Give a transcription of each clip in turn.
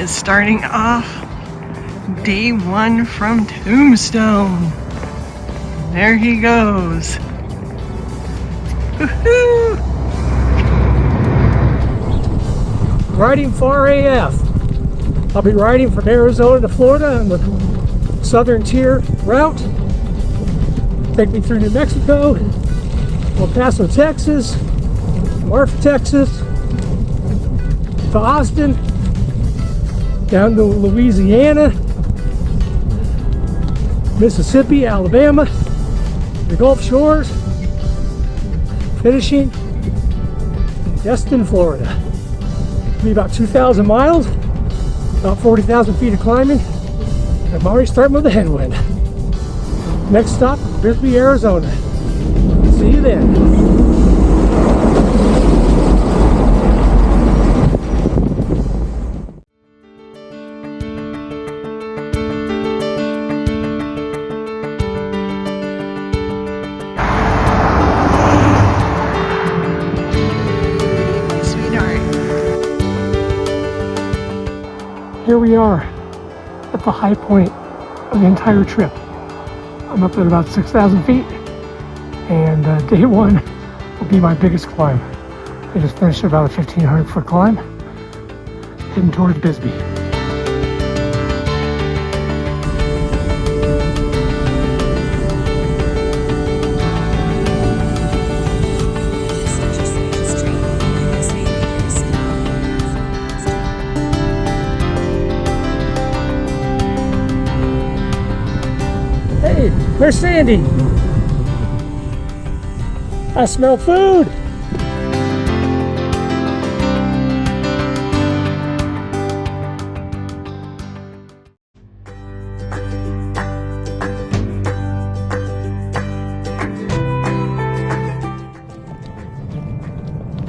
Starting off day one from Tombstone. There he goes. Woohoo! Riding far AF. I'll be riding from Arizona to Florida on the southern tier route. Take me through New Mexico, El Paso, Texas, Marfa, Texas, to Austin, down to Louisiana, Mississippi, Alabama, the Gulf Shores, finishing Destin, Florida. It'll be about 2,000 miles, about 40,000 feet of climbing. I'm already starting with a headwind. Next stop, Bisbee, Arizona. See you then. Here we are at the high point of the entire trip. I'm up at about 6,000 feet, and day one will be my biggest climb. I just finished about a 1,500 foot climb, heading towards Bisbee. Hey, where's Sandy? I smell food.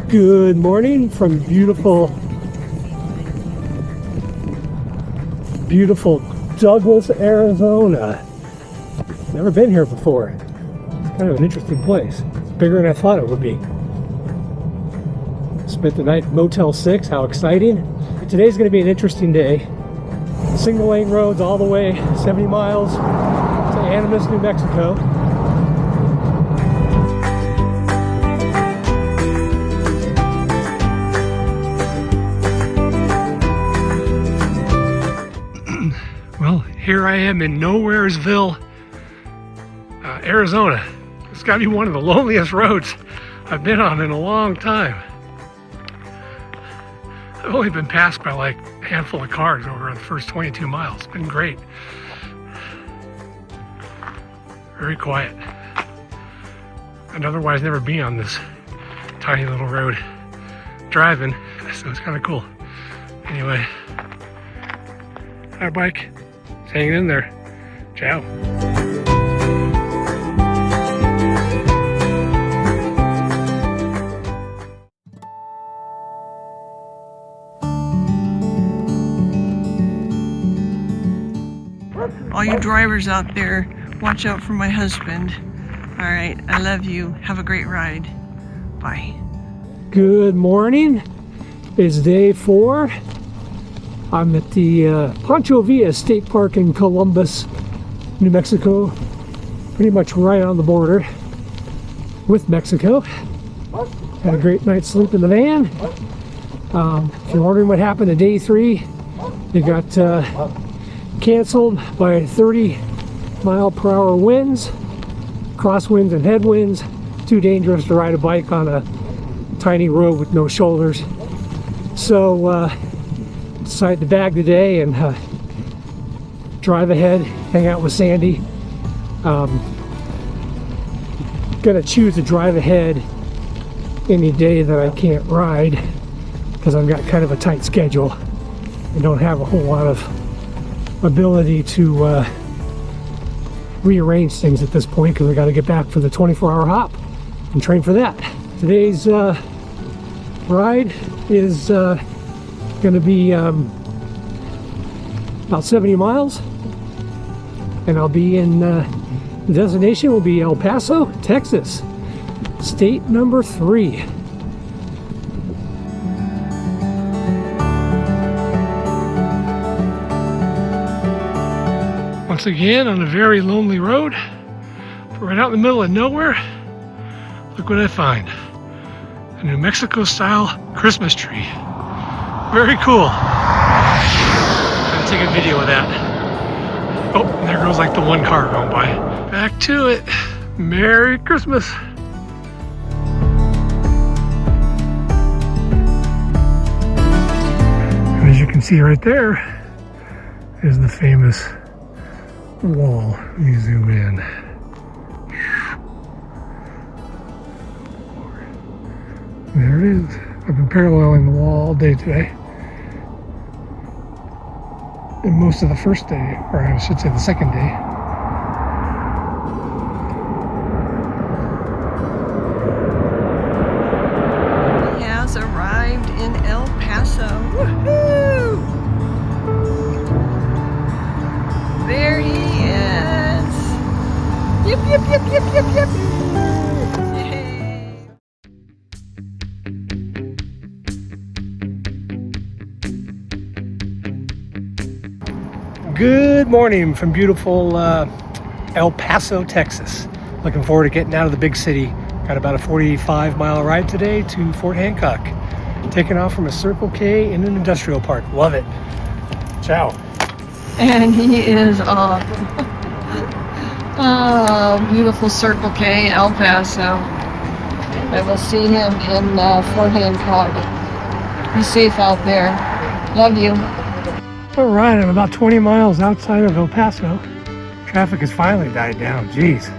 Good morning from beautiful Douglas, Arizona. Never been here before. It's kind of an interesting place. It's bigger than I thought it would be. Spent the night at Motel 6. How exciting. Today's going to be an interesting day. Single lane roads all the way 70 miles to Animas, New Mexico. Well, here I am in Nowheresville, Arizona. It's got to be one of the loneliest roads I've been on in a long time. I've only been passed by like a handful of cars over the first 22 miles. It's been great. Very quiet. I'd otherwise never be on this tiny little road driving, so it's kind of cool. Anyway, our bike is hanging in there. Ciao. All you drivers out there, watch out for my husband. All right, I love you. Have a great ride. Bye. Good morning. It's day 4. I'm at the Pancho Villa State Park in Columbus, New Mexico. Pretty much right on the border with Mexico. Had a great night's sleep in the van. If you're wondering what happened to day 3, it got canceled by 30-mile-per-hour winds, crosswinds and headwinds. Too dangerous to ride a bike on a tiny road with no shoulders. So decided to bag the day and drive ahead, hang out with Sandy. Gonna choose to drive ahead any day that I can't ride because I've got kind of a tight schedule and don't have a whole lot of ability to rearrange things at this point because I got to get back for the 24-hour hop and train for that. Today's ride is going to be about 70 miles, and I'll be in the destination will be El Paso, Texas, state number 3. Once again on a very lonely road, right out in the middle of nowhere. Look what I find. A New Mexico style Christmas tree. Very cool. I'm gonna take a video of that. Oh, and there goes like the one car going by. Back to it. Merry Christmas. And as you can see right there is the famous wall. Let me zoom in. There it is. I've been paralleling the wall all day today. And most of the first day, or I should say the second day. He has arrived in El Paso. Woohoo! There he is. Yip, yip, yip, yip, yip, yip. Yay. Good morning from beautiful El Paso, Texas. Looking forward to getting out of the big city. Got about a 45-mile ride today to Fort Hancock. Taking off from a Circle K in an industrial park. Love it. Ciao. And he is off. Oh, beautiful Circle K, El Paso. I will see him in Fort Hancock. Be safe out there. Love you. All right, I'm about 20 miles outside of El Paso. Traffic has finally died down. Jeez.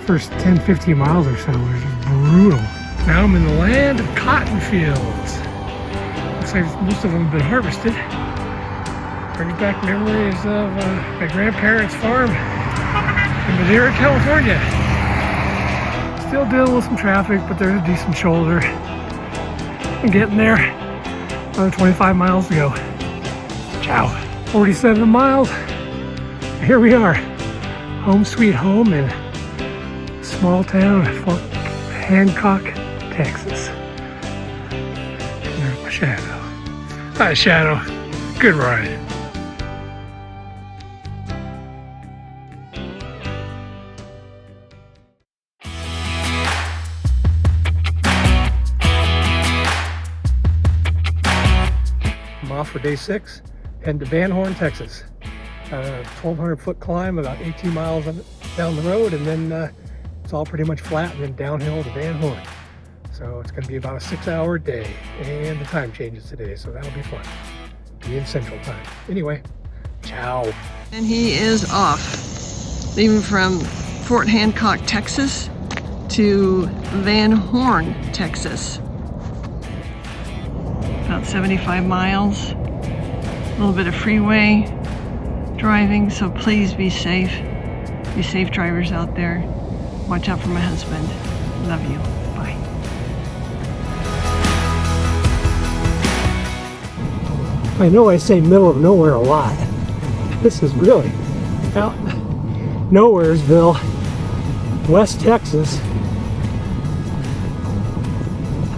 First 10, 15 miles or so was just brutal. Now I'm in the land of cotton fields. Looks like most of them have been harvested. Brings back memories of my grandparents' farm in Madera, California. Still dealing with some traffic, but there's a decent shoulder. I'm getting there. Another 25 miles to go. Ciao. 47 miles. Here we are. Home sweet home in small town Fort Hancock, Texas. And there's my shadow. Hi, Shadow. Good ride. I'm off for day 6, heading to Van Horn, Texas. 1,200-foot climb, about 18 miles down the road, and then it's all pretty much flat, and then downhill to Van Horn. So it's going to be about a 6-hour day, and the time changes today, so that'll be fun. Be in Central Time. Anyway, ciao. And he is off, leaving from Fort Hancock, Texas to Van Horn, Texas. About 75 miles, a little bit of freeway driving, so please be safe. Be safe, drivers out there. Watch out for my husband. Love you. Bye. I know I say middle of nowhere a lot. This is really out Nowheresville, West Texas.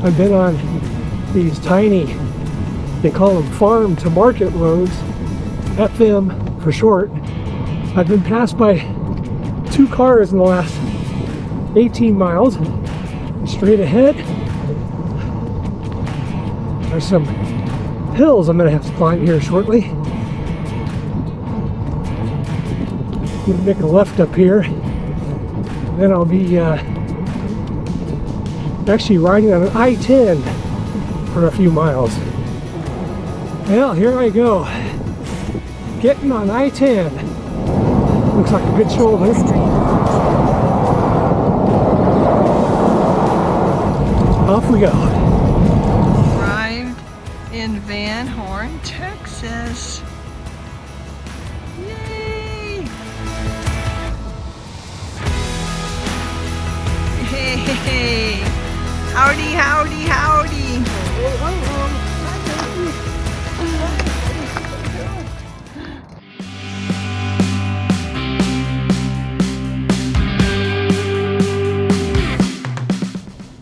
I've been on these tiny, they call them farm to market roads, FM for short. I've been passed by 2 cars in the last 18 miles. Straight ahead, there's some hills I'm going to have to climb here shortly. I'm going to make a left up here. Then I'll be actually riding on an I-10 for a few miles. Well, here I go. Getting on I-10. Looks like a good shoulder. Off we go. Arrived in Van Horn, Texas.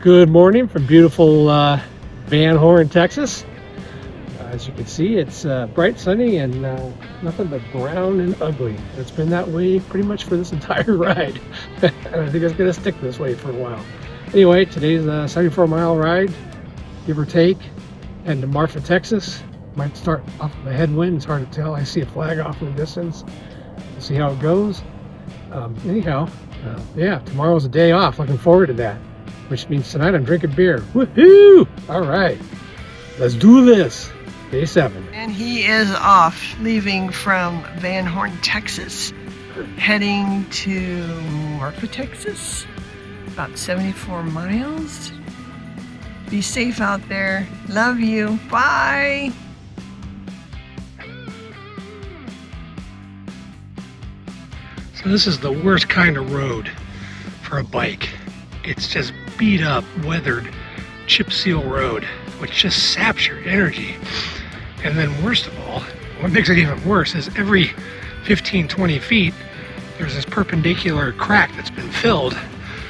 Good morning from beautiful Van Horn, Texas. As you can see, it's bright, sunny, and nothing but brown and ugly. It's been that way pretty much for this entire ride. And I think it's going to stick this way for a while. Anyway, today's a 74-mile ride, give or take, and to Marfa, Texas. Might start off with a headwind. It's hard to tell. I see a flag off in the distance. We'll see how it goes. Anyhow, yeah, tomorrow's a day off. Looking forward to that. Which means tonight I'm drinking beer. Woohoo! All right, let's do this. Day 7. And he is off, leaving from Van Horn, Texas, heading to Marfa, Texas. About 74 miles. Be safe out there. Love you. Bye. So this is the worst kind of road for a bike. It's just beat up, weathered, chip seal road, which just saps your energy. And then worst of all, what makes it even worse is every 15-20 feet, there's this perpendicular crack that's been filled.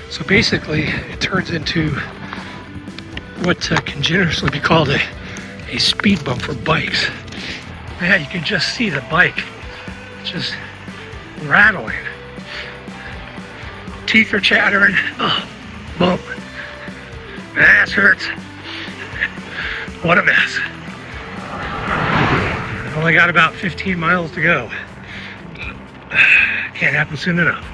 So basically, it turns into what can generously be called a speed bump for bikes. Yeah, you can just see the bike just rattling. Teeth are chattering. Oh, boom. My ass hurts. What a mess. Only got about 15 miles to go. Can't happen soon enough.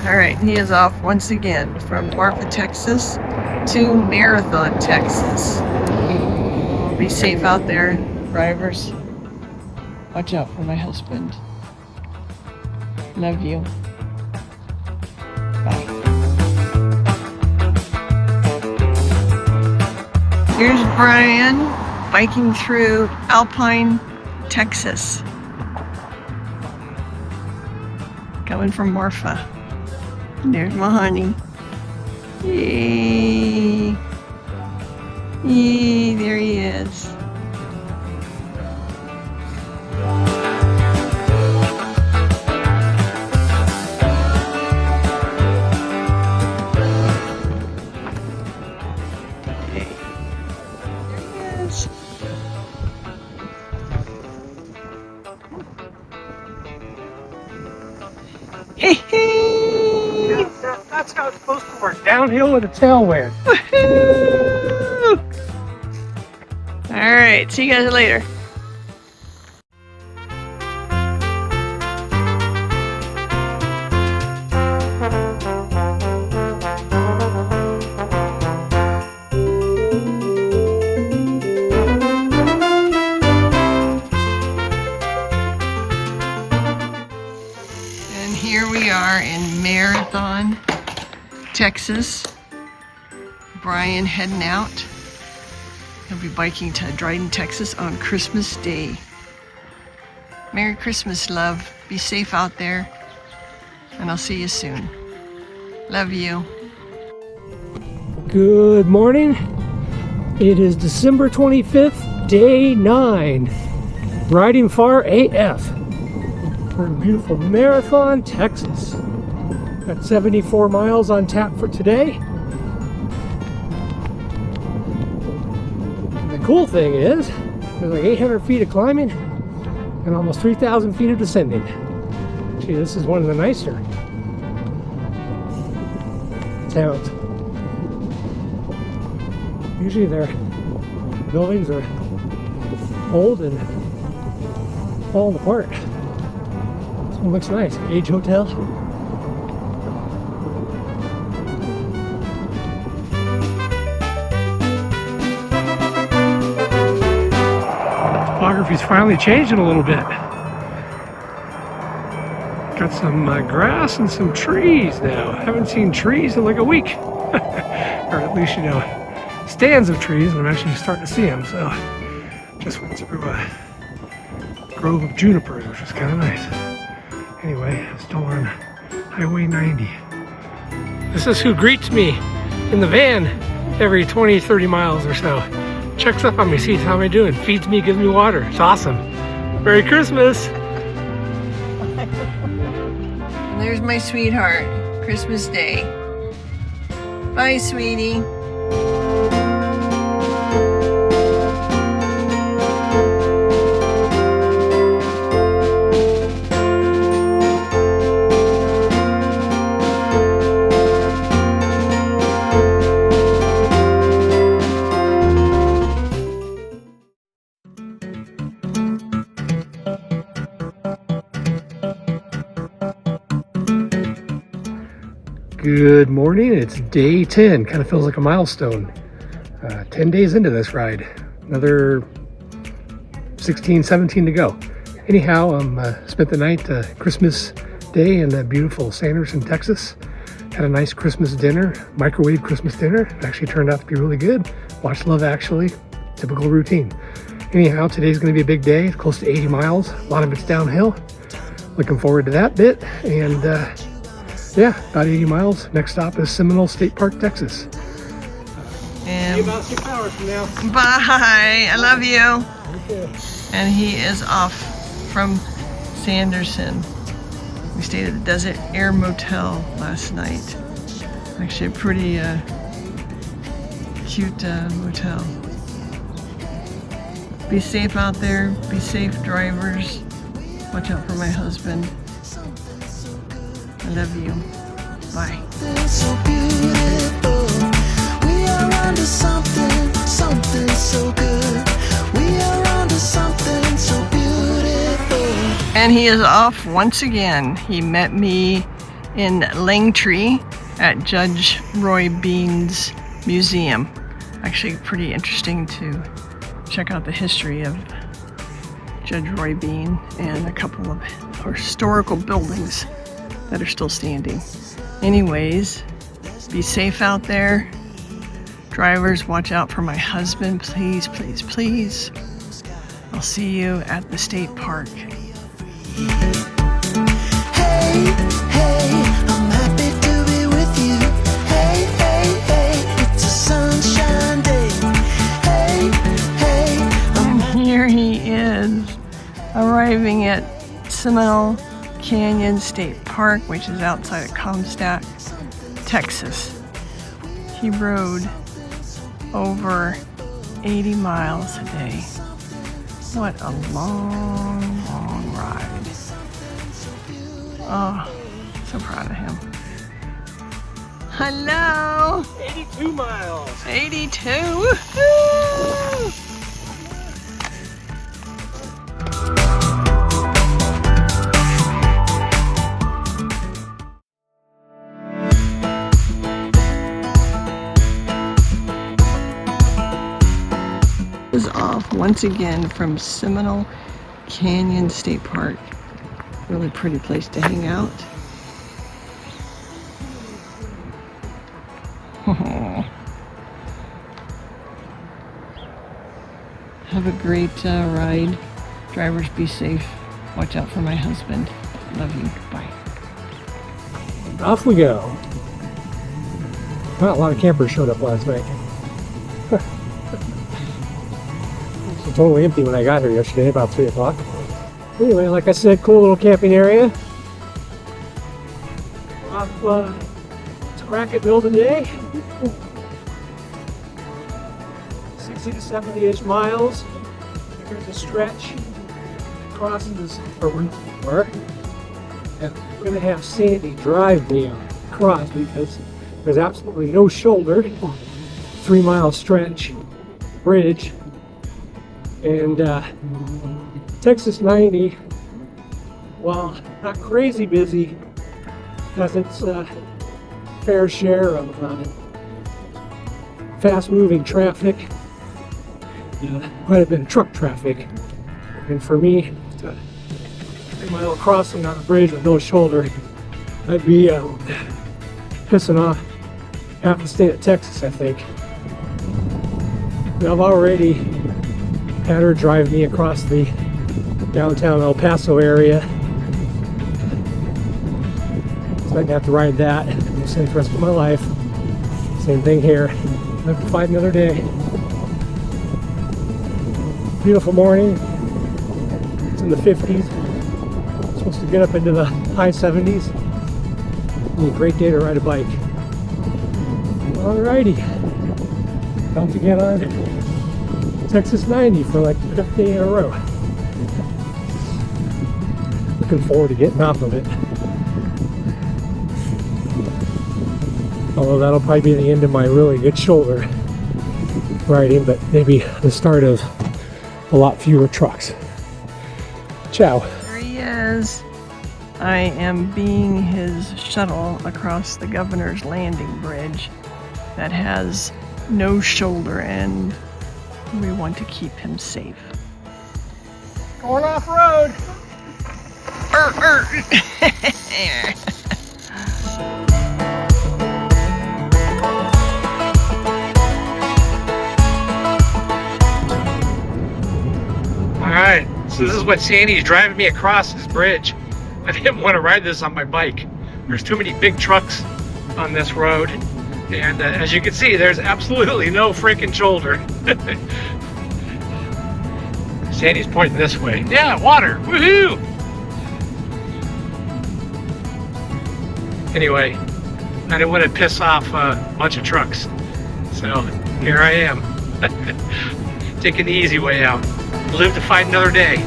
All right, he is off once again from Marfa, Texas to Marathon, Texas. Be safe out there, drivers. Watch out for my husband. Love you. Bye. Here's Brian biking through Alpine, Texas. Coming from Marfa. There's my honey. Yay. Yay, there he is. There he is. Hey, hey. That's how it's supposed to work. Downhill with a tailwind. Woohoo! All right, see you guys later. And here we are in Marathon, Texas. Brian heading out. He'll be biking to Dryden, Texas on Christmas Day. Merry Christmas, love. Be safe out there. And I'll see you soon. Love you. Good morning. It is December 25th, day 9. Riding far AF. We're in beautiful Marathon, Texas. Got 74 miles on tap for today. And the cool thing is, there's like 800 feet of climbing and almost 3,000 feet of descending. Gee, this is one of the nicer towns. Usually their buildings are old and falling apart. This one looks nice. Age Hotel. Topography's finally changing a little bit. Got some grass and some trees now. Haven't seen trees in like a week. Or at least, you know, stands of trees, and I'm actually starting to see them. So just went through a grove of junipers, which was kind of nice. Anyway, still on Highway 90. This is who greets me in the van every 20, 30 miles or so. Checks up on me, sees how I'm doing, feeds me, gives me water. It's awesome. Merry Christmas! And there's my sweetheart, Christmas Day. Bye, sweetie. Good morning, it's day 10, kind of feels like a milestone. 10 days into this ride, another 16, 17 to go. Anyhow, spent the night Christmas Day in beautiful Sanderson, Texas. Had a nice Christmas dinner, microwave Christmas dinner. It actually turned out to be really good. Watched Love Actually, typical routine. Anyhow, today's gonna be a big day, close to 80 miles. A lot of it's downhill. Looking forward to that bit. And yeah, about 80 miles. Next stop is Seminole State Park, Texas. See you about 6 hours from now. Bye. I love you. Okay. And he is off from Sanderson. We stayed at the Desert Air Motel last night. Actually a pretty cute motel. Be safe out there. Be safe, drivers. Watch out for my husband. I love you. Bye. So beautiful. We are onto something, something so good. We are onto something so beautiful. And he is off once again. He met me in Langtree at Judge Roy Bean's museum. Actually pretty interesting to check out the history of Judge Roy Bean and a couple of historical buildings that are still standing. Anyways, be safe out there. Drivers, watch out for my husband, please, please, please. I'll see you at the state park. Hey, hey, I'm happy to be with you. Hey, hey, hey, it's a sunshine day. Hey, hey, And here he is, arriving at Seminole Canyon State Park, which is outside of Comstock, Texas. He rode over 80 miles a day. What a long, long ride. Oh, so proud of him. Hello! 82 miles. 82! Woo-hoo! Is off once again from Seminole Canyon State Park. Really pretty place to hang out. Have a great ride. Drivers, be safe. Watch out for my husband. Love you. Bye. Off we go. Well, a lot of campers showed up last night. It's totally empty when I got here yesterday, about 3 o'clock. Anyway, like I said, cool little camping area. Off to Racket building day. 60 to 70-ish miles. Here's a stretch. Crosses this, or and we're going to have Sandy drive me across because there's absolutely no shoulder. 3-mile stretch, bridge. And Texas 90, while not crazy busy, has its fair share of fast-moving traffic, quite a bit of truck traffic. And for me, I 3-mile crossing on a bridge with no shoulder. I'd be pissing off half the state of Texas, I think. I've already had her drive me across the downtown El Paso area. So I'd have to ride that the rest of my life. Same thing here. I have to fight another day. Beautiful morning. It's in the 50s. Supposed to get up into the high 70s. A great day to ride a bike. Alrighty. About to get on Texas 90 for like the 5th day in a row. Looking forward to getting off of it. Although that'll probably be the end of my really good shoulder riding, but maybe the start of a lot fewer trucks. Ciao. There he is. I am being his shuttle across the Governor's Landing Bridge that has no shoulder, and we want to keep him safe. Going off road. Alright, so this is what Sandy's driving me across this bridge. I didn't want to ride this on my bike. There's too many big trucks on this road. And as you can see, there's absolutely no freaking shoulder. Sandy's pointing this way. Yeah, water! Woohoo! Anyway, I didn't want to piss off a bunch of trucks. So here I am. Taking the easy way out. Live to fight another day.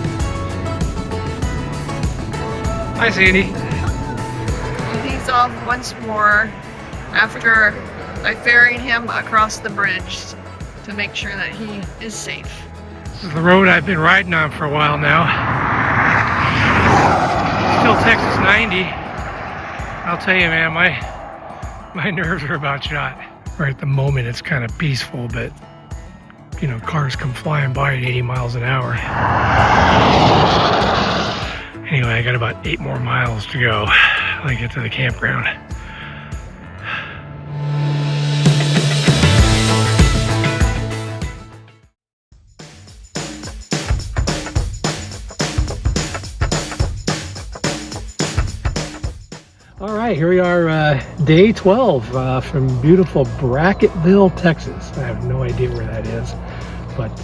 Hi, Sandy. He's off once more after I ferried him across the bridge to make sure that he is safe. This is the road I've been riding on for a while now. Still Texas 90. I'll tell you, man, my nerves are about shot. Right at the moment, it's kind of peaceful, but you know, cars come flying by at 80 miles an hour. Anyway, I got about 8 more miles to go till I get to the campground. All right, here we are, day 12 from beautiful Brackettville, Texas. I have no idea where that is, but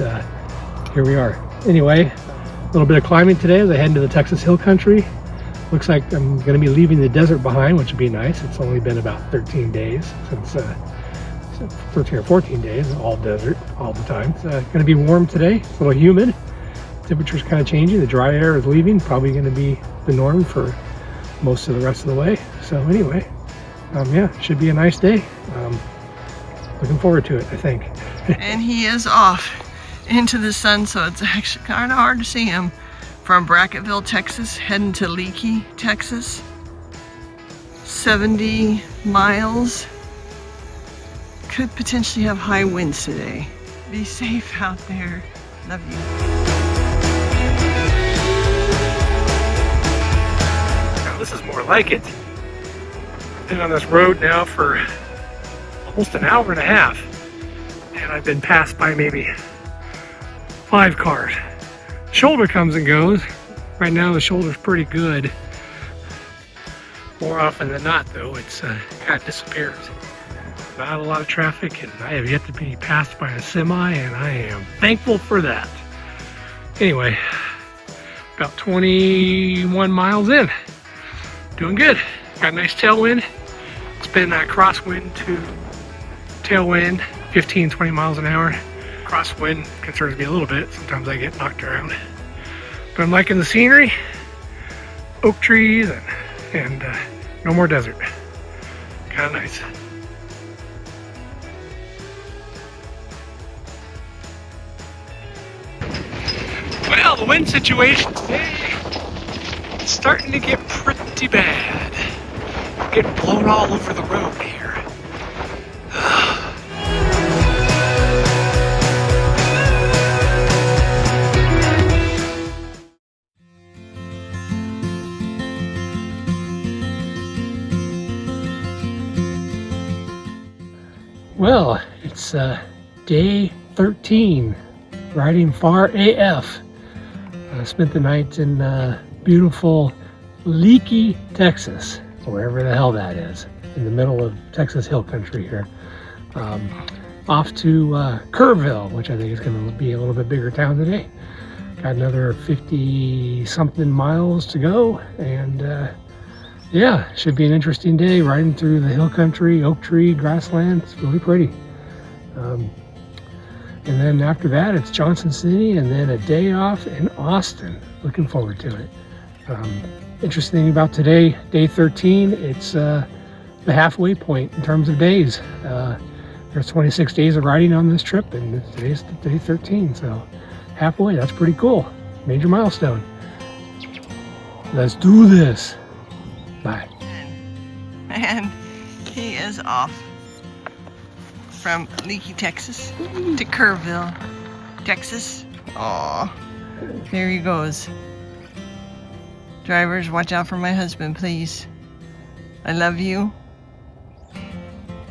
here we are. Anyway, a little bit of climbing today as I head into the Texas Hill Country. Looks like I'm going to be leaving the desert behind, which would be nice. It's only been about 13 days since 13 or 14 days, all desert, all the time. It's going to be warm today. It's a little humid. Temperature's kind of changing. The dry air is leaving. Probably going to be the norm for most of the rest of the way. So anyway, yeah, should be a nice day. Looking forward to it, I think. And he is off into the sun, so it's actually kind of hard to see him from Brackettville, Texas, heading to Leakey, Texas. 70 miles. Could potentially have high winds today. Be safe out there. Love you. This is more like it. Been on this road now for almost an hour and a half, and I've been passed by maybe 5 cars. Shoulder comes and goes. Right now the shoulder's pretty good. More often than not though, it's kind of disappears. Not a lot of traffic, and I have yet to be passed by a semi, and I am thankful for that. Anyway, about 21 miles in. Doing good. Got a nice tailwind. It's been crosswind to tailwind, 15-20 miles an hour. Crosswind concerns me a little bit. Sometimes I get knocked around. But I'm liking the scenery, oak trees, and no more desert. Kind of nice. Well, the wind situation today is starting to get pretty bad. We're getting blown all over the road here. It's day 13, riding far AF. I spent the night in beautiful Leakey, Texas, wherever the hell that is, in the middle of Texas hill country here. Off to Kerrville, which I think is going to be a little bit bigger town today. Got another 50 something miles to go, and yeah, should be an interesting day riding through the hill country, oak tree, grassland. It's really pretty. And then after that, it's Johnson City, and then a day off in Austin. Looking forward to it. Interesting thing about today, day 13, it's the halfway point in terms of days. There's 26 days of riding on this trip, and today's day 13, so halfway. That's pretty cool. Major milestone. Let's do this. Bye. And he is off from Leakey, Texas to Kerrville, Texas. Aw, there he goes. Drivers, watch out for my husband, please. I love you,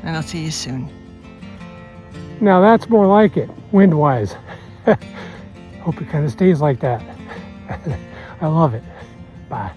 and I'll see you soon. Now that's more like it, wind-wise. Hope it kind of stays like that. I love it. Bye.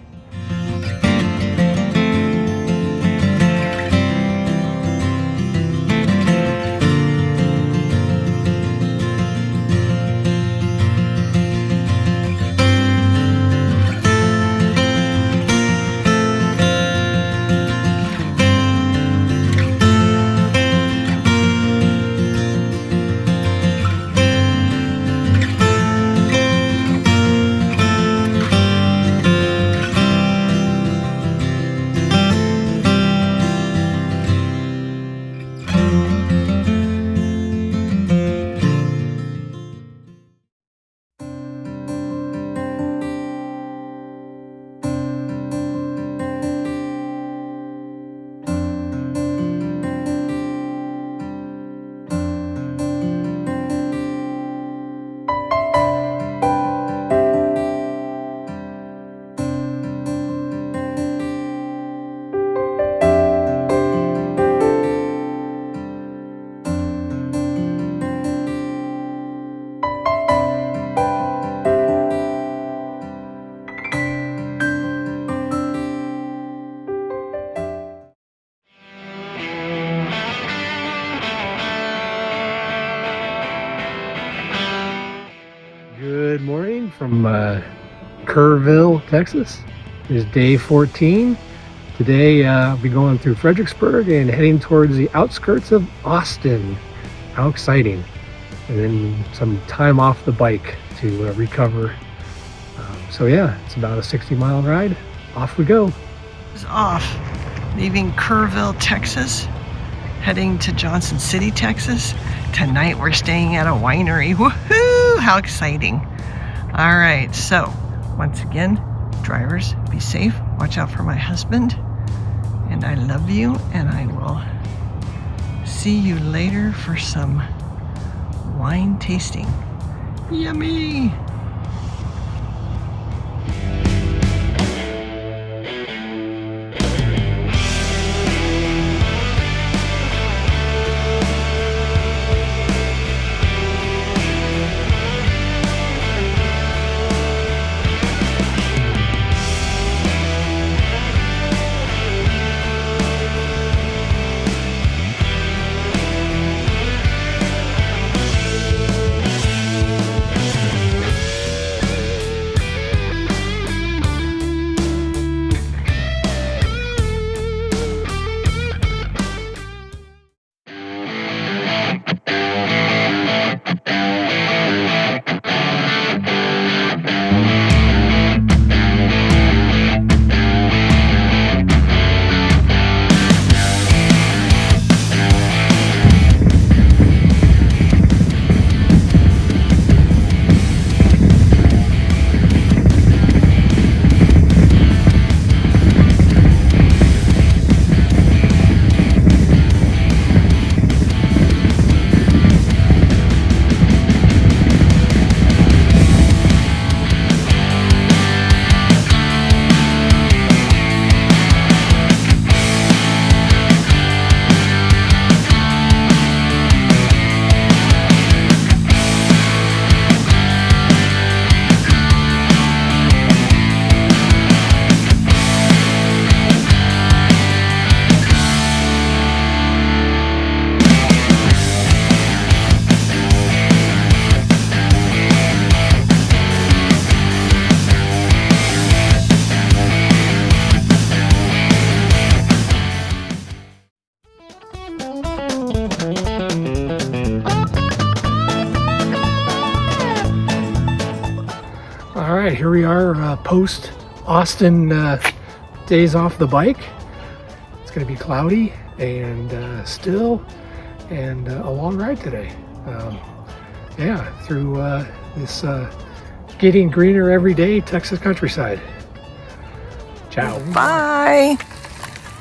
Good morning from Kerrville, Texas. It is day 14. Today I'll be going through Fredericksburg and heading towards the outskirts of Austin. How exciting. And then some time off the bike to recover. So yeah, it's about a 60-mile ride. Off we go. Is off, leaving Kerrville, Texas, heading to Johnson City, Texas. Tonight we're staying at a winery. Woohoo! How exciting. All right, so once again, drivers, be safe. Watch out for my husband. And I love you, and I will see you later for some wine tasting. Yummy! All right, here we are post Austin days off the bike. It's going to be cloudy and still, and a long ride today. Yeah, through this getting greener every day Texas countryside. Ciao. Bye.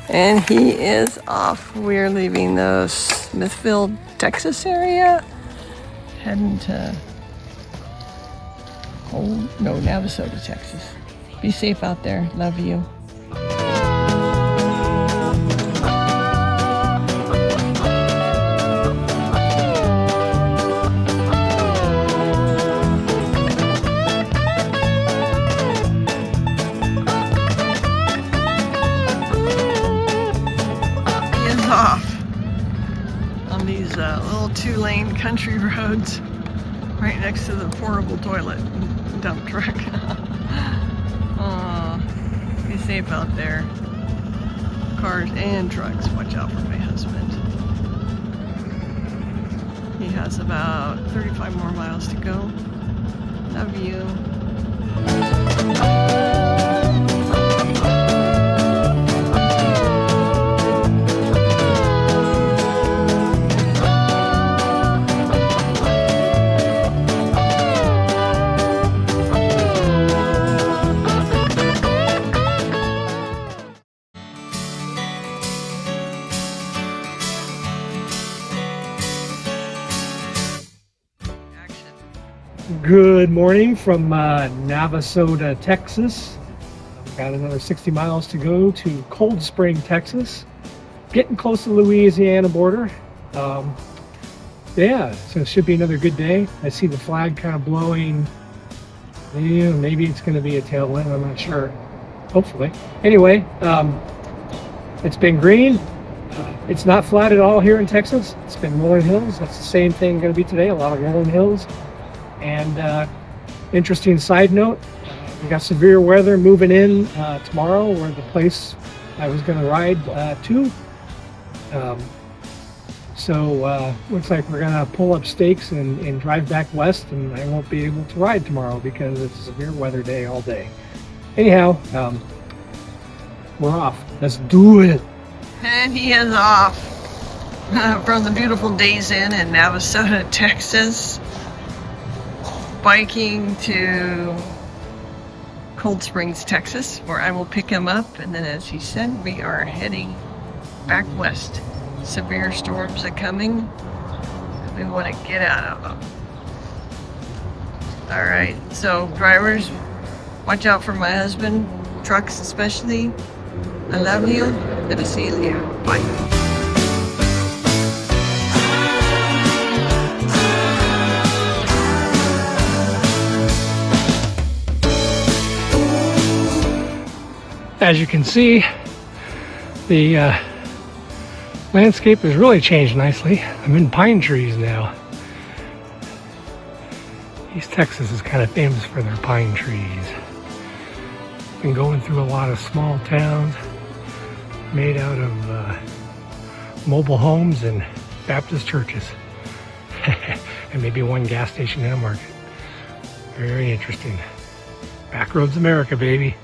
And he is off. We're leaving the Smithville, Texas area, heading to Navasota, Texas. Be safe out there. Love you. Off on these little 2-lane country roads right next to the portable toilet dump truck. Be safe out there. Cars and trucks, watch out for my husband. He has about 35 more miles to go. Love you. Good morning from Navasota, Texas. We've got another 60 miles to go to Cold Spring, Texas. Getting close to the Louisiana border. Yeah, so it should be another good day. I see the flag kind of blowing. Yeah, maybe it's going to be a tailwind, I'm not sure. Hopefully. Anyway, it's been green. It's not flat at all here in Texas. It's been rolling hills. That's the same thing going to be today, a lot of rolling hills. And interesting side note, we got severe weather moving in tomorrow, where the place I was going to ride to. So looks like we're going to pull up stakes and drive back west, and I won't be able to ride tomorrow because it's a severe weather day all day. Anyhow, we're off. Let's do it. And he is off from the beautiful Days Inn in Navasota, Texas. Biking to Cold Springs, Texas, where I will pick him up, and then, as he said, we are heading back west. Severe storms are coming. We want to get out of them. All right, so drivers, watch out for my husband, trucks especially. I love you. Good to see you. Bye. As you can see, the landscape has really changed nicely. I'm in pine trees now. East Texas is kind of famous for their pine trees. Been going through a lot of small towns made out of mobile homes and Baptist churches. And maybe one gas station and a market. Very interesting. Backroads America, baby.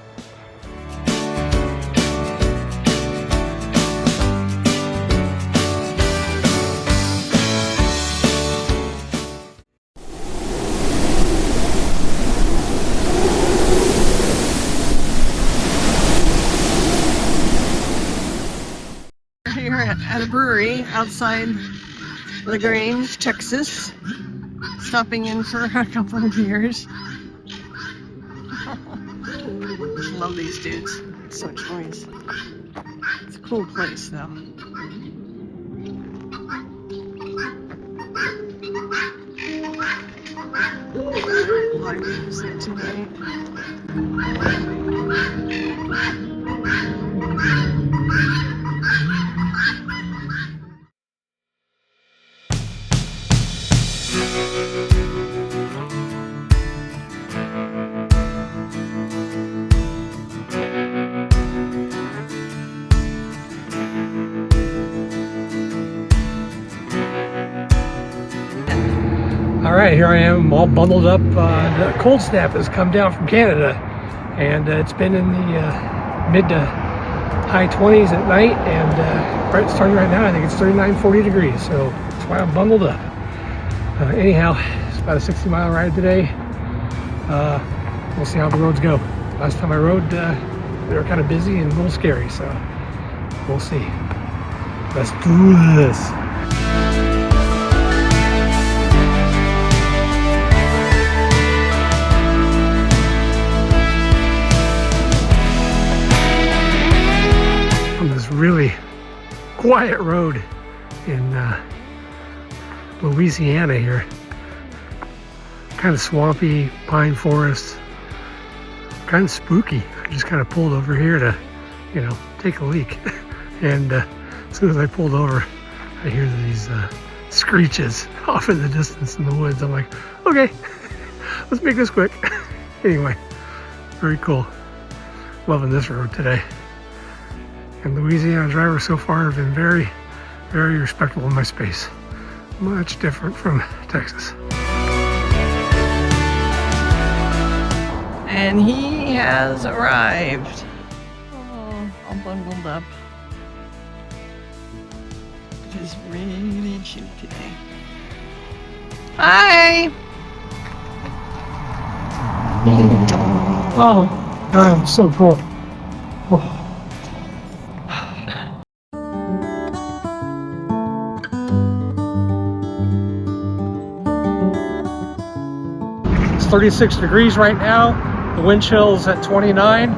At a brewery outside LaGrange, Texas. Stopping in for a couple of beers. Love these dudes. It's so nice. It's a cool place though. Live music tonight. All right, here I am, all bundled up. The cold snap has come down from Canada, and it's been in the mid to high 20s at night, and starting right now, I think it's 39, 40 degrees, so that's why I'm bundled up. Anyhow, it's about a 60-mile ride today. We'll see how the roads go. Last time I rode, they were kind of busy and a little scary, so we'll see. Let's do this. On this really quiet road in Louisiana here. Kind of swampy, pine forest, kind of spooky. I just kind of pulled over here to, take a leak. And as soon as I pulled over, I hear these screeches off in the distance in the woods. I'm like, okay, let's make this quick. Anyway, very cool. Loving this road today. And Louisiana drivers so far have been very, very respectful of my space. Much different from Texas. And he has arrived. Oh, all bundled up. It is really cute today. Hi! Oh, God, so cool. Oh. It's 36 degrees right now. The wind chill's at 29.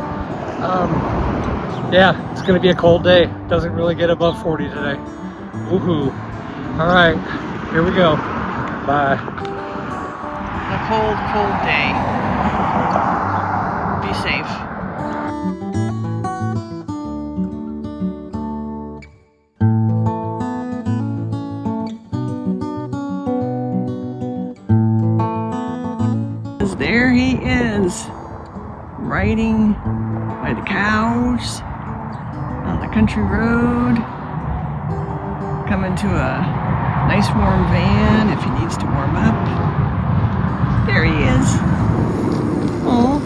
Yeah, it's gonna be a cold day. Doesn't really get above 40 today. Woohoo. All right, here we go. Bye. A cold, cold day. Be safe. There he is, riding by the cows on the country road, coming to a nice warm van if he needs to warm up. There he is. Oh,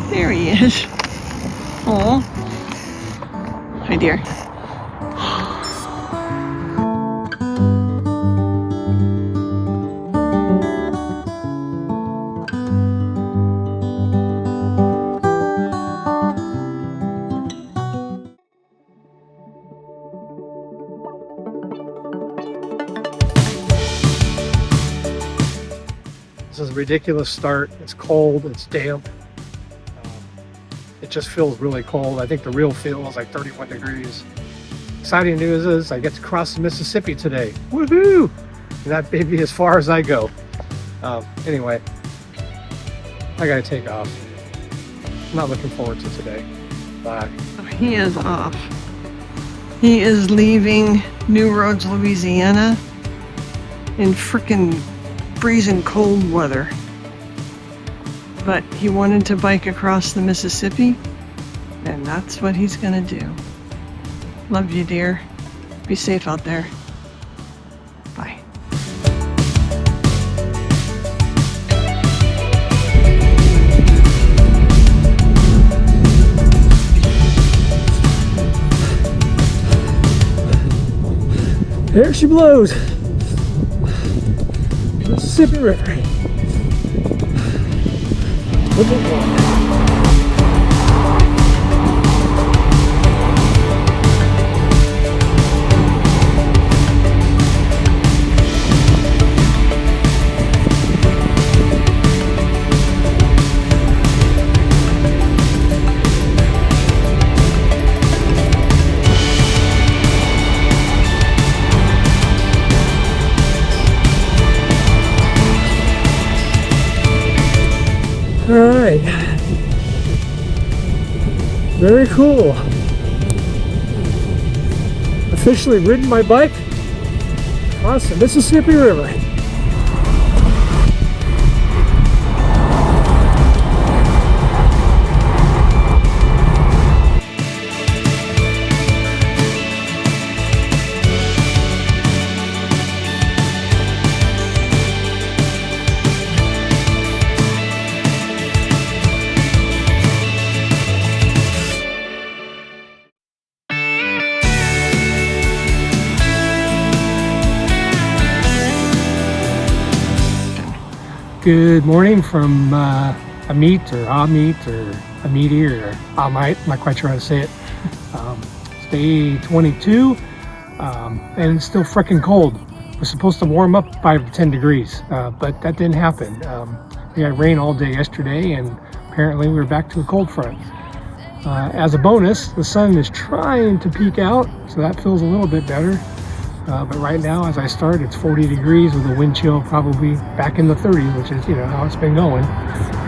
there he is. Oh, hi dear. This is a ridiculous start. It's cold, it's damp. It just feels really cold. I think the real feel is like 31 degrees. Exciting news is I get to cross the Mississippi today. Woohoo! And that may be as far as I go. Anyway, I gotta take off. I'm not looking forward to today. Bye. He is off. He is leaving New Roads, Louisiana in frickin' freezing cold weather. But he wanted to bike across the Mississippi, and that's what he's gonna do. Love you, dear. Be safe out there. Bye. There she blows. Mississippi River. Look at that. All right, very cool. Officially ridden my bike across the Mississippi River. Good morning from Amit or Amiti or Amite, I'm not quite sure how to say it. It's day 22 and it's still freaking cold. We're supposed to warm up 5 to 10 degrees, but that didn't happen. We had rain all day yesterday and apparently we were back to a cold front. As a bonus, the sun is trying to peek out, so that feels a little bit better. But right now, as I start, it's 40 degrees with a wind chill probably back in the 30s, which is, how it's been going.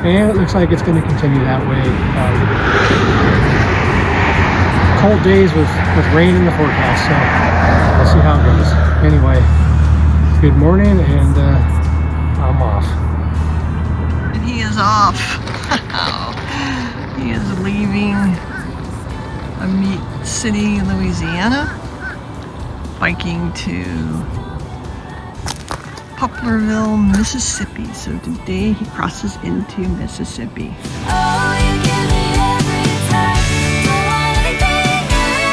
And it looks like it's going to continue that way. Cold days with rain in the forecast, so we'll see how it goes. Anyway, good morning, and I'm off. And he is off. He is leaving Amite City, Louisiana, biking to Poplarville, Mississippi. So today he crosses into Mississippi.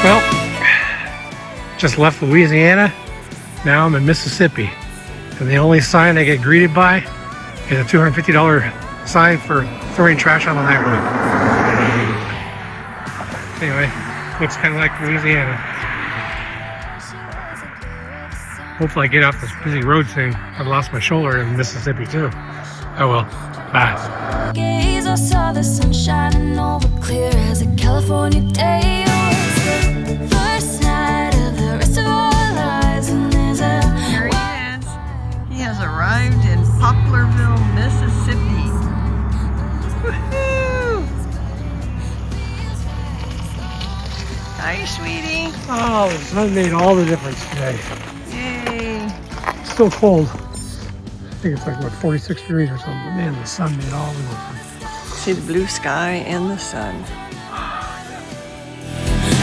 Well, just left Louisiana. Now I'm in Mississippi. And the only sign I get greeted by is a $250 sign for throwing trash on the highway. Anyway, looks kind of like Louisiana. Hopefully I get off this busy road thing. I've lost my shoulder in Mississippi too. Oh well, bye. I saw the sun shining over clear as a California day. The first night of the rest of our lives, and there's a Here he is. He has arrived in Poplarville, Mississippi. Woohoo! Hi, sweetie. Oh, the sun made all the difference today. Yay. It's still cold. I think it's like, 46 degrees or something. But man, the sun made all the difference. See the blue sky and the sun.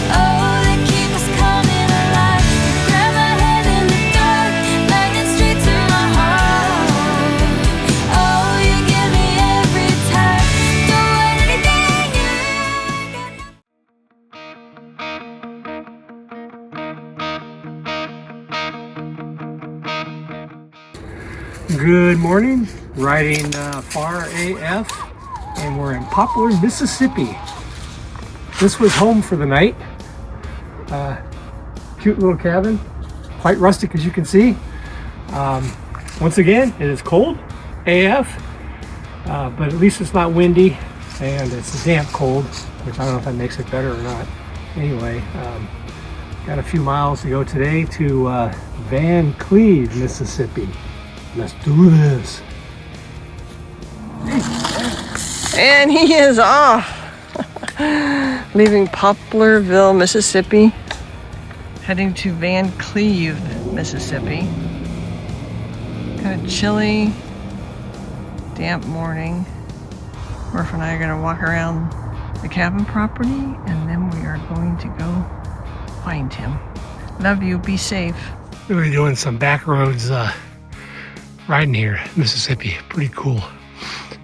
oh, they keep us coming alive. Grab my head in the dark, lightning straight to my heart. Oh, you get me every time. Don't want anything. Good morning. Riding far AF, and we're in Poplar, Mississippi. This was home for the night. Cute little cabin, quite rustic as you can see. Once again, it is cold AF, but at least it's not windy and it's a damp cold, which I don't know if that makes it better or not. Anyway, got a few miles to go today to Van Cleve, Mississippi. Let's do this. And he is off. Leaving Poplarville, Mississippi, heading to Van Cleve, Mississippi. Kind of chilly, damp morning. Murph and I are going to walk around the cabin property and then we are going to go find him. Love you. Be safe. We're gonna be doing some back roads riding here in Mississippi. Pretty cool.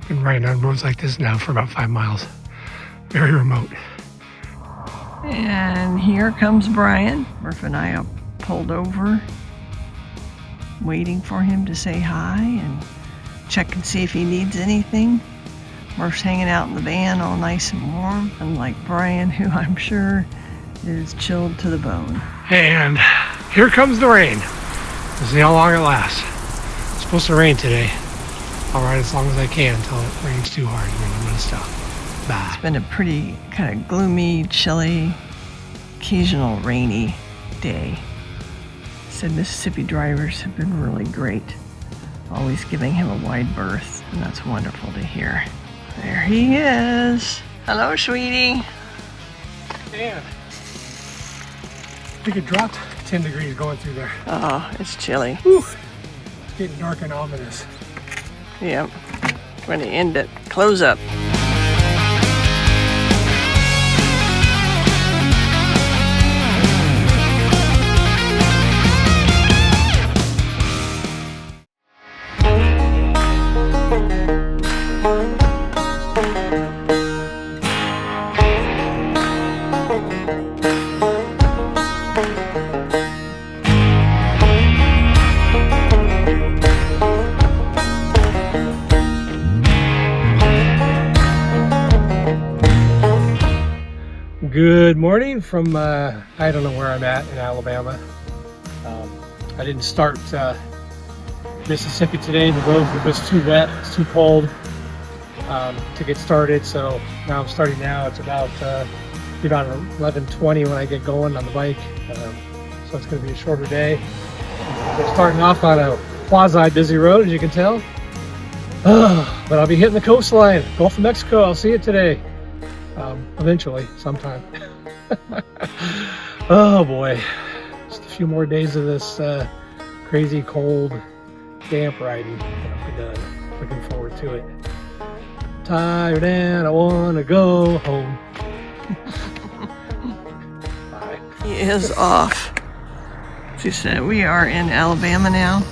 Been riding on roads like this now for about 5 miles. Very remote. And here comes Brian. Murph and I are pulled over, waiting for him to say hi and check and see if he needs anything. Murph's hanging out in the van all nice and warm, unlike Brian, who I'm sure is chilled to the bone. And here comes the rain. We'll see how long it lasts. It's supposed to rain today. I'll ride as long as I can until it rains too hard and then I'm gonna stop. Bye. It's been a pretty kind of gloomy, chilly, occasional rainy day. Said Mississippi drivers have been really great, always giving him a wide berth, and that's wonderful to hear. There he is. Hello, sweetie. Man, I think it dropped 10 degrees going through there. Oh, it's chilly. Whew. It's getting dark and ominous. Yep. Going to end it. Close up. Good morning from, I don't know where I'm at in Alabama. I didn't start Mississippi today. The road was too wet, it's too cold to get started. So now I'm starting now. It's about 11:20 when I get going on the bike. So it's going to be a shorter day. We're starting off on a quasi-busy road, as you can tell. But I'll be hitting the coastline, Gulf of Mexico. I'll see it today. Eventually, sometime. Oh boy, just a few more days of this crazy cold, damp riding, and I'll be done. Looking forward to it. Tired and I want to go home. Bye. He is off. As you said, we are in Alabama now.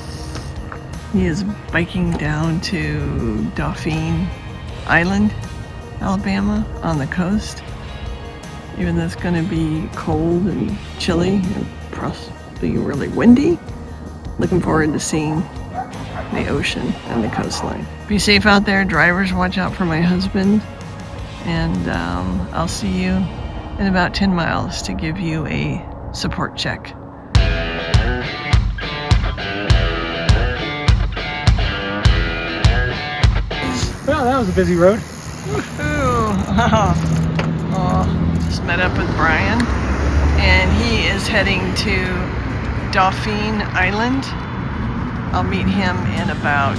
He is biking down to Dauphin Island, Alabama, on the coast. Even though it's going to be cold and chilly and probably really windy, looking forward to seeing the ocean and the coastline. Be safe out there, drivers. Watch out for my husband. And I'll see you in about 10 miles to give you a support check. Well, that was a busy road. Woohoo! Just met up with Brian, and he is heading to Dauphin Island. I'll meet him in about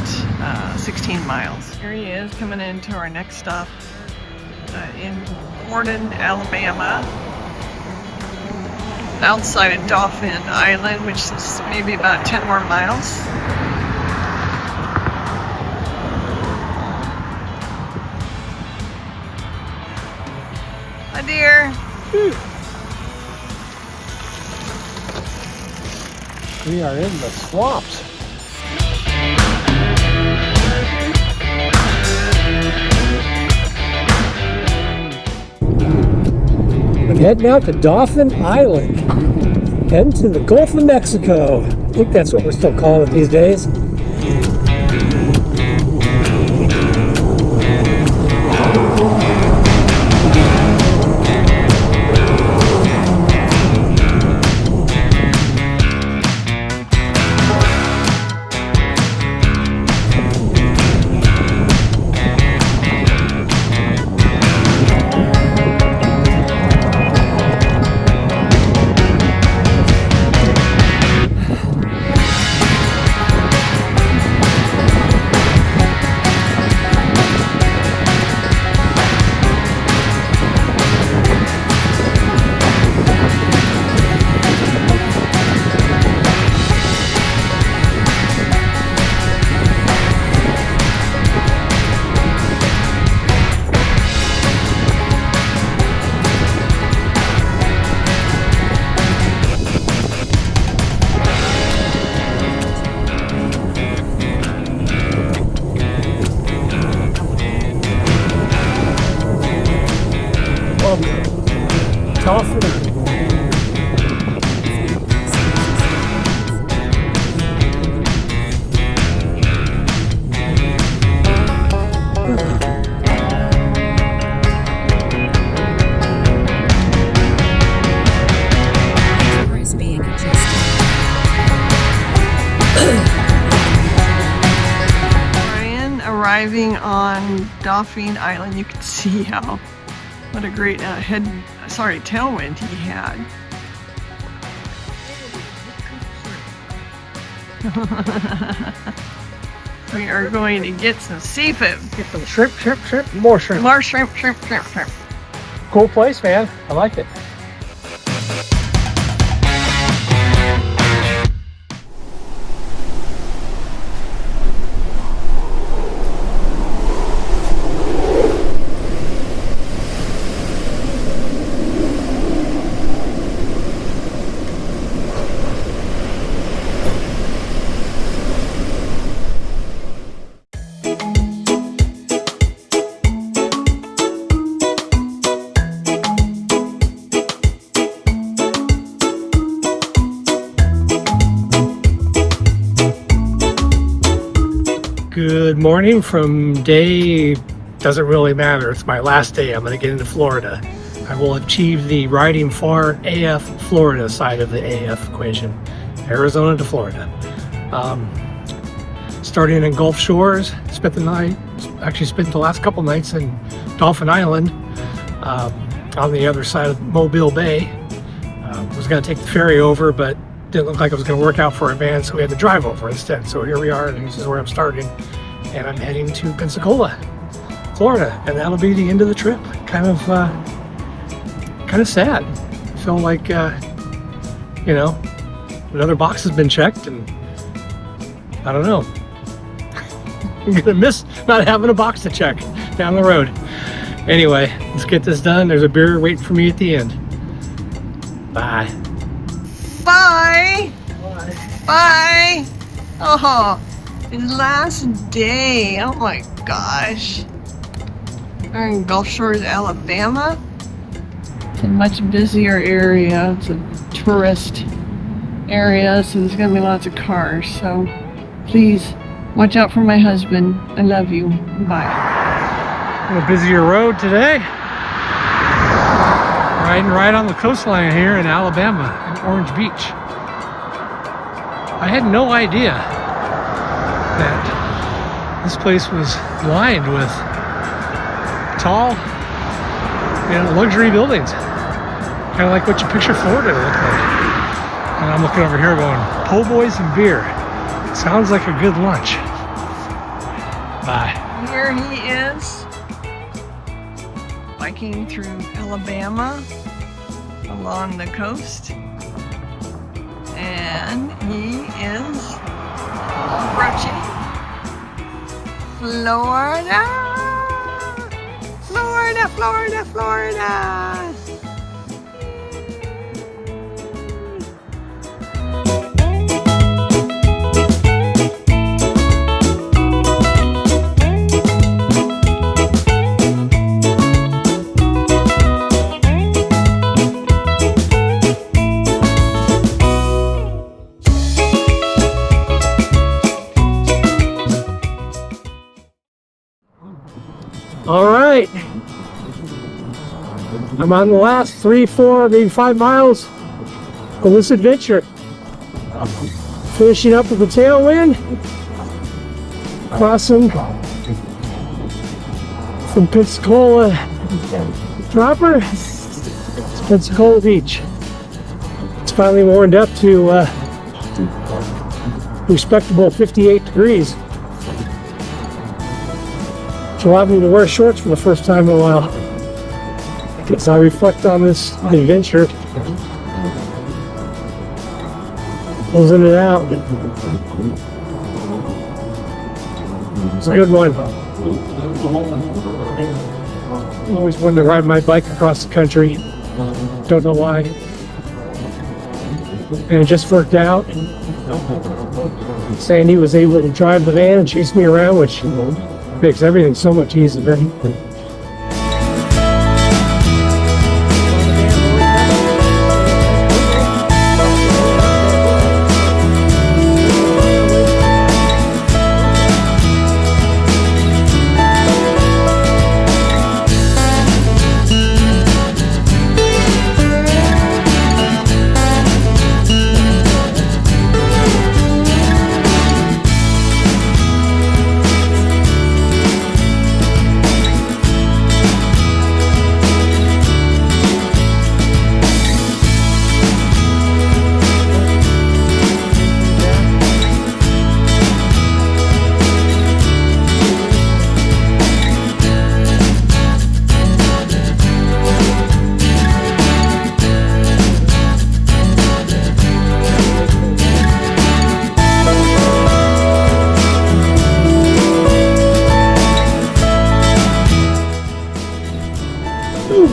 16 miles. Here he is coming into our next stop in Gordon, Alabama, outside of Dauphin Island, which is maybe about 10 more miles. Hi, dear. We are in the swamps. I'm heading out to Dauphin Island, heading to the Gulf of Mexico. I think that's what we're still calling it these days. Arriving on Dauphin Island, you can see what a great tailwind he had. We are going to get some seafood. Get some shrimp, more shrimp. More shrimp. Cool place, man. I like it. Good morning from day, doesn't really matter, it's my last day. I'm going to get into Florida. I will achieve the riding far AF Florida side of the AF equation. Arizona to Florida. Starting in Gulf Shores, spent the night, actually spent the last couple nights in Dolphin Island, on the other side of Mobile Bay. Was going to take the ferry over, but didn't look like it was going to work out for a van, so we had to drive over instead. So here we are, and this is where I'm starting, and I'm heading to Pensacola, Florida, and that'll be the end of the trip. Kind of sad. I feel like, you know, another box has been checked, and I don't know. I'm gonna miss not having a box to check down the road. Anyway, let's get this done. There's a beer waiting for me at the end. Bye. Bye. Bye. Oh, it's last day. Oh my gosh. We're in Gulf Shores, Alabama. It's a much busier area. It's a tourist area, so there's gonna be lots of cars. So please watch out for my husband. I love you. Bye. On a busier road today. Riding right on the coastline here in Alabama, in Orange Beach. I had no idea that this place was lined with tall, you know, luxury buildings. Kind of like what you picture Florida to look like. And I'm looking over here going, po' boys and beer. Sounds like a good lunch. Bye. Here he is, biking through Alabama along the coast, and he is approaching Florida, Florida, Florida, Florida. All right, I'm on the last 3, 4, maybe 5 miles of this adventure. Finishing up with the tailwind, crossing from Pensacola proper to Pensacola Beach. It's finally warmed up to respectable 58 degrees. Which allowed me to wear shorts for the first time in a while. As I reflect on this adventure, closing it out. It's a good one. I always wanted to ride my bike across the country. Don't know why. And it just worked out. Sandy was able to drive the van and chase me around, which makes everything so much easier.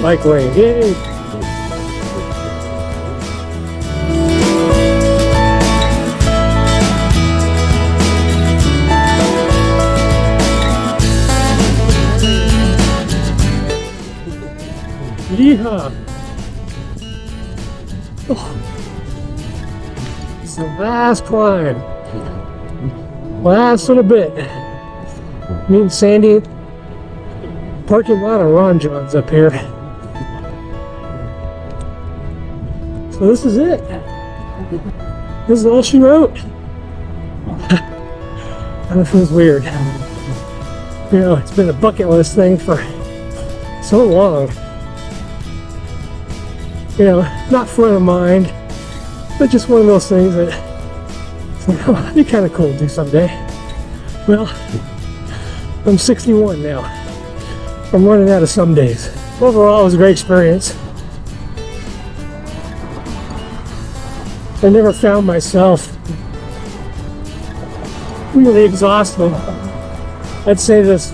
Bike lane, yay! Yeehaw! Oh. It's a vast climb. Last little bit. Me and Sandy, parking lot of Ron John's up here. So this is it. This is all she wrote. And it feels weird. You know, it's been a bucket list thing for so long. You know, not front of mind, but just one of those things that it's like, oh, it'd be kind of cool to do someday. Well, I'm 61 now. I'm running out of some days. Overall, it was a great experience. I never found myself really exhausted. I'd say this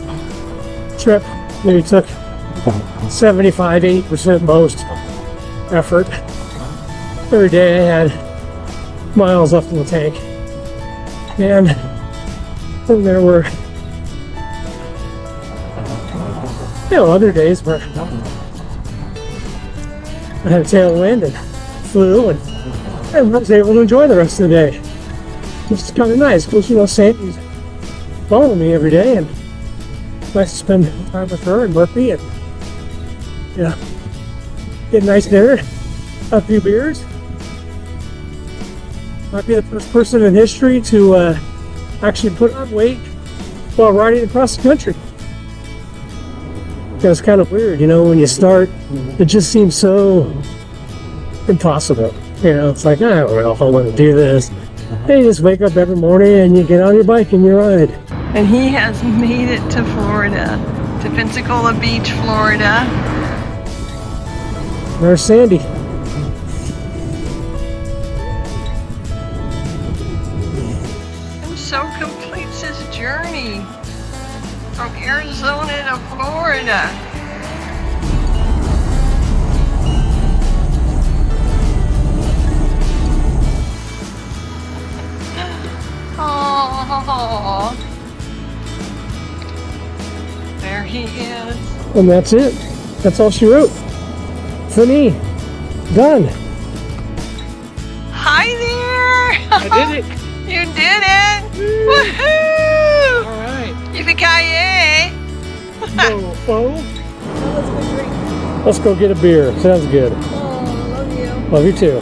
trip maybe took 75–80% most effort. Every day I had miles left in the tank. And then there were, you know, other days where I had a tailwind and flew and I was able to enjoy the rest of the day. Which is kind of nice because, you know, Sandy's following me every day and it's nice to spend time with her and Murphy and, you know, get a nice dinner, have a few beers. Might be the first person in history to actually put on weight while riding across the country. It's kind of weird, you know, when you start, it just seems so impossible. You know, it's like, I don't know if I want to do this. And you just wake up every morning and you get on your bike and you ride. And he has made it to Florida, to Pensacola Beach, Florida. There's Sandy. And so completes his journey from Arizona to Florida. Oh, there he is. And that's it. That's all she wrote. Fini. Done. Hi there. I did it. You did it. Woohoo! All right. Yippee-ki-yay. Let's go get a beer. Sounds good. Oh, love you. Love you too.